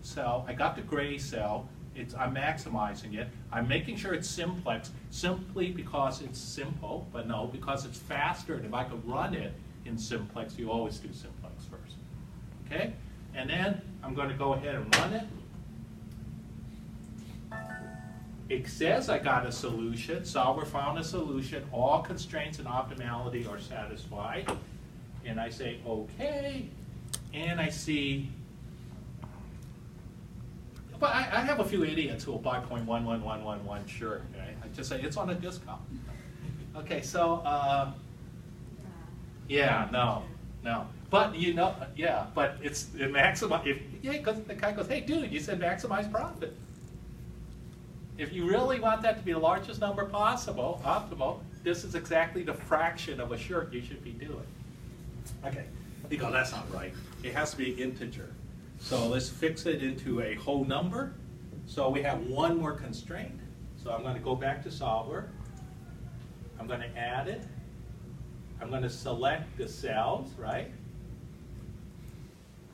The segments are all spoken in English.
cell. I got the gray cell. I'm maximizing it. I'm making sure it's simplex simply because it's simple, but no, because it's faster. And if I could run it in simplex, you always do simplex first. Okay? And then I'm going to go ahead and run it. It says I got a solution. Solver found a solution. All constraints and optimality are satisfied. And I say, okay. And I see, but I have a few idiots who will buy 0.11111 sure. Right? I just say, it's on a discount. Okay, so, yeah, no. But you know, yeah, but it's maximize, because the guy goes, hey dude, you said maximize profit. If you really want that to be the largest number possible, optimal, this is exactly the fraction of a shirt you should be doing. Okay, you go, that's not right. It has to be integer. So let's fix it into a whole number. So we have one more constraint. So I'm going to go back to solver. I'm going to add it. I'm going to select the cells, right?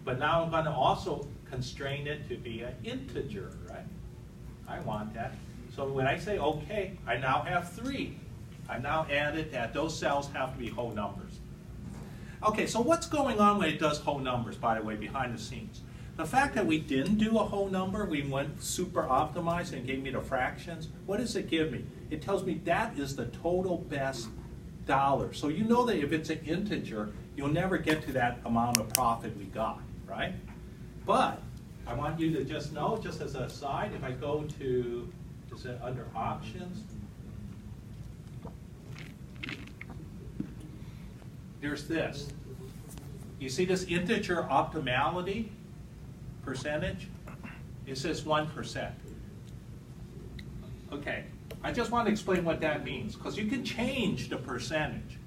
But now I'm going to also constrain it to be an integer, right? I want that. So when I say OK, I now have 3. I now added that those cells have to be whole numbers. Okay, so what's going on when it does whole numbers, by the way, behind the scenes? The fact that we didn't do a whole number, we went super optimized and gave me the fractions, what does it give me? It tells me that is the total best dollar. So you know that if it's an integer, you'll never get to that amount of profit we got, right? But I want you to just know, just as an aside, if I go to, is it under options? There's this. You see this integer optimality percentage? It says 1%. Okay, I just want to explain what that means, because you can change the percentage.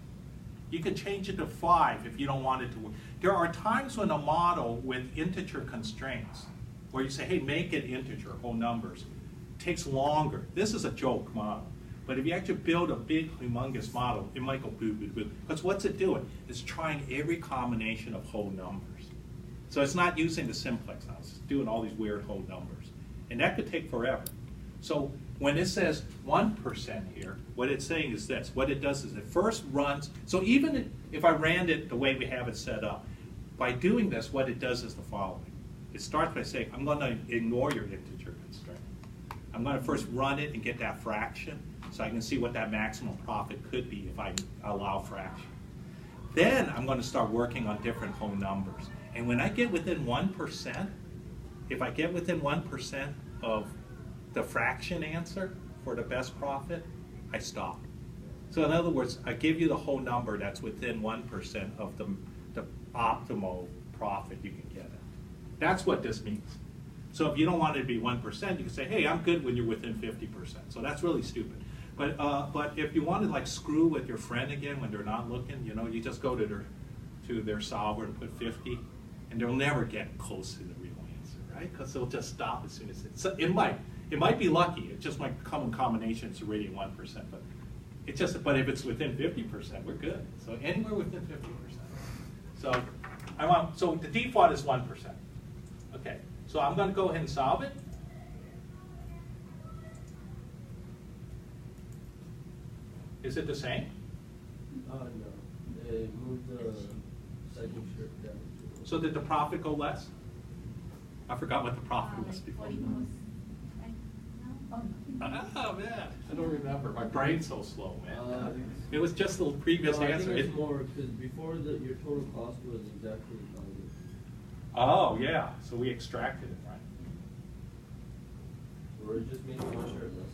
You can change it to 5 if you don't want it to work. There are times when a model with integer constraints, where you say, hey, make it integer, whole numbers, takes longer. This is a joke model. But if you actually build a big, humongous model, it might go boo, boo, boo. Because what's it doing? It's trying every combination of whole numbers. So it's not using the simplex now. It's doing all these weird whole numbers. And that could take forever. So when it says 1% here, what it's saying is this. What it does is it first runs. So even if I ran it the way we have it set up, by doing this, what it does is the following. It starts by saying, I'm going to ignore your integer constraint. I'm going to first run it and get that fraction, so I can see what that maximum profit could be if I allow fraction. Then I'm going to start working on different whole numbers. And when I get within 1%, if I get within 1% of the fraction answer for the best profit, I stop. So in other words, I give you the whole number that's within 1% of the optimal profit you can get it. That's what this means. So if you don't want it to be 1%, you can say, hey, I'm good when you're within 50%. So that's really stupid. But if you want to like screw with your friend again when they're not looking, you know, you just go to their solver and put 50, and they'll never get close to the real answer, right? Because they'll just stop as soon as it might be lucky. It just might come in combination. It's already 1%, but but if it's within 50%, we're good. So anywhere within 50%. So the default is 1%. Okay. So I'm going to go ahead and solve it. Is it the same? No. They moved the second shirt down. So did the profit go less? I forgot what the profit was before. Oh man, I don't remember. My brain's so slow, man. It was just the previous answer. I think it's more because before your total cost was exactly 100. Oh yeah, so we extracted it, right? Or it just made one shirt less.